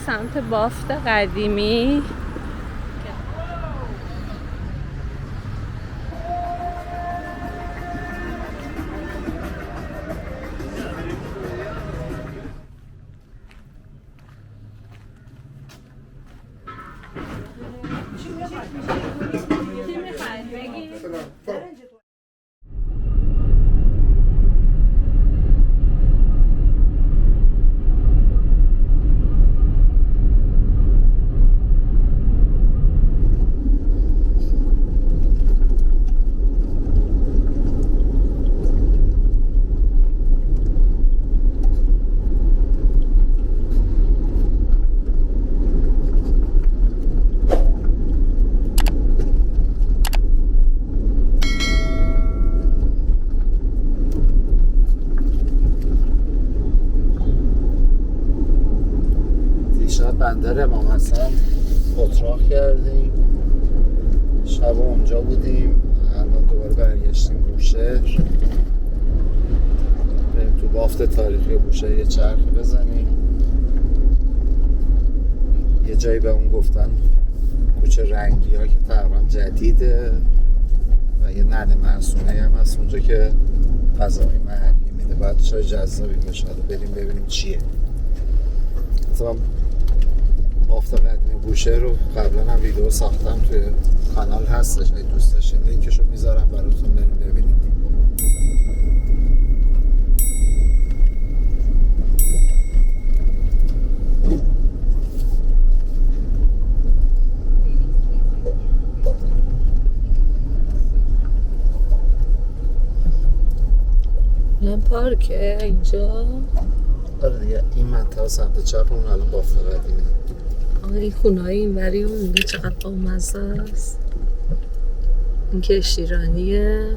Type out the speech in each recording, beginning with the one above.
سمت بافت قدیمی. بندر امام حسن اتراق کردیم، شب اونجا بودیم، الان دوباره برگشتیم بوشهر، بریم تو بافت تاریخی بوشهر یه چرخی بزنیم. یه جایی به اون گفتن کوچه رنگی ها که تقریبا جدیده و یه نده معصومه هم هست اونجا که غذای محلی میده، باید شاید جذابی بشه، بریم ببینیم چیه. مثلا بافت قدیمی بوشهر رو قبلا هم ویدیو ساختم، توی کانال هستش، اگه دوست داشتین لینکشو میذارم براتون، بریم ببینید. این پارکه اینجا؟ آره دیگه، این منطقه سمت چپ اون الان بافت قدیمی. این خونه‌های اینوری اونده چقدر بامزه است. این کشتیرانیه.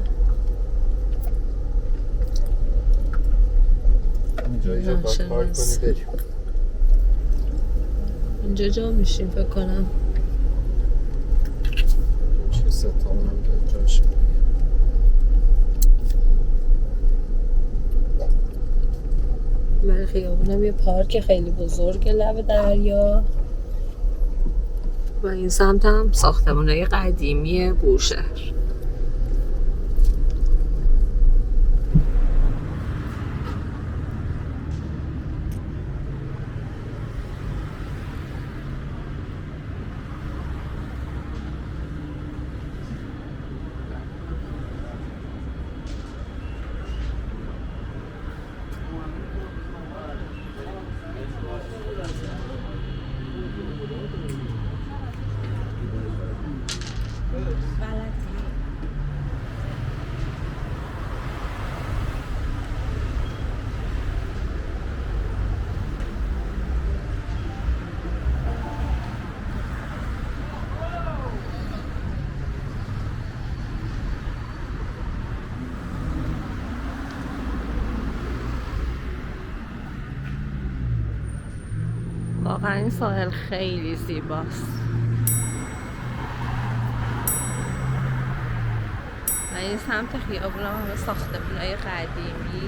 اینجا باید پارک کنی بریم. اینجا جا میشیم فکر کنم. چه ستامون هم که جاشه. برای خیابونم یه پارک خیلی بزرگ لب دریا و این سمت هم ساختمان‌های قدیمی بوشهر. واقعا این ساحل خیلی زیباست و این سمت خیابون هم ساختمان‌های قدیمی.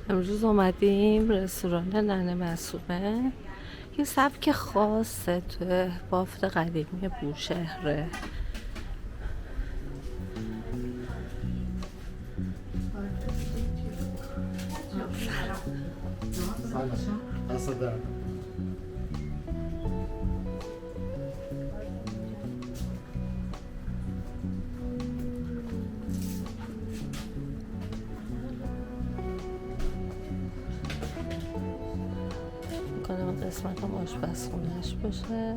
امروز اومدیم رستوران ننه معصومه. یه سبک خاصه تو بافت قدیمی بوشهره. میکنم قسمت هم آشپز خونهش باشه.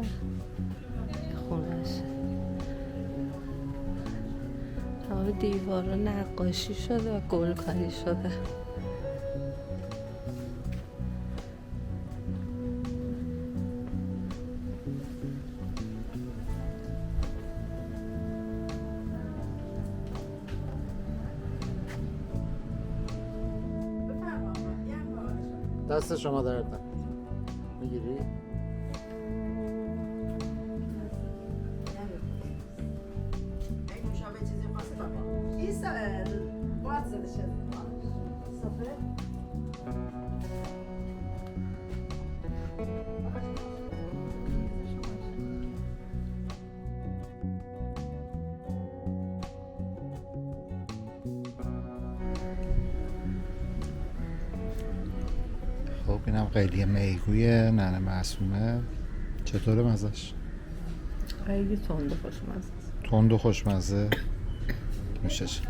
خونهش تمام دیوارا نقاشی شده و گلکاری شده. دست شما درد نکنه. میگیری؟ خب اینم قیلی میگوی ننه معصومه. چطوره مزش؟ خیلی تند و خوشمزه. تند و خوشمزه میشه چی؟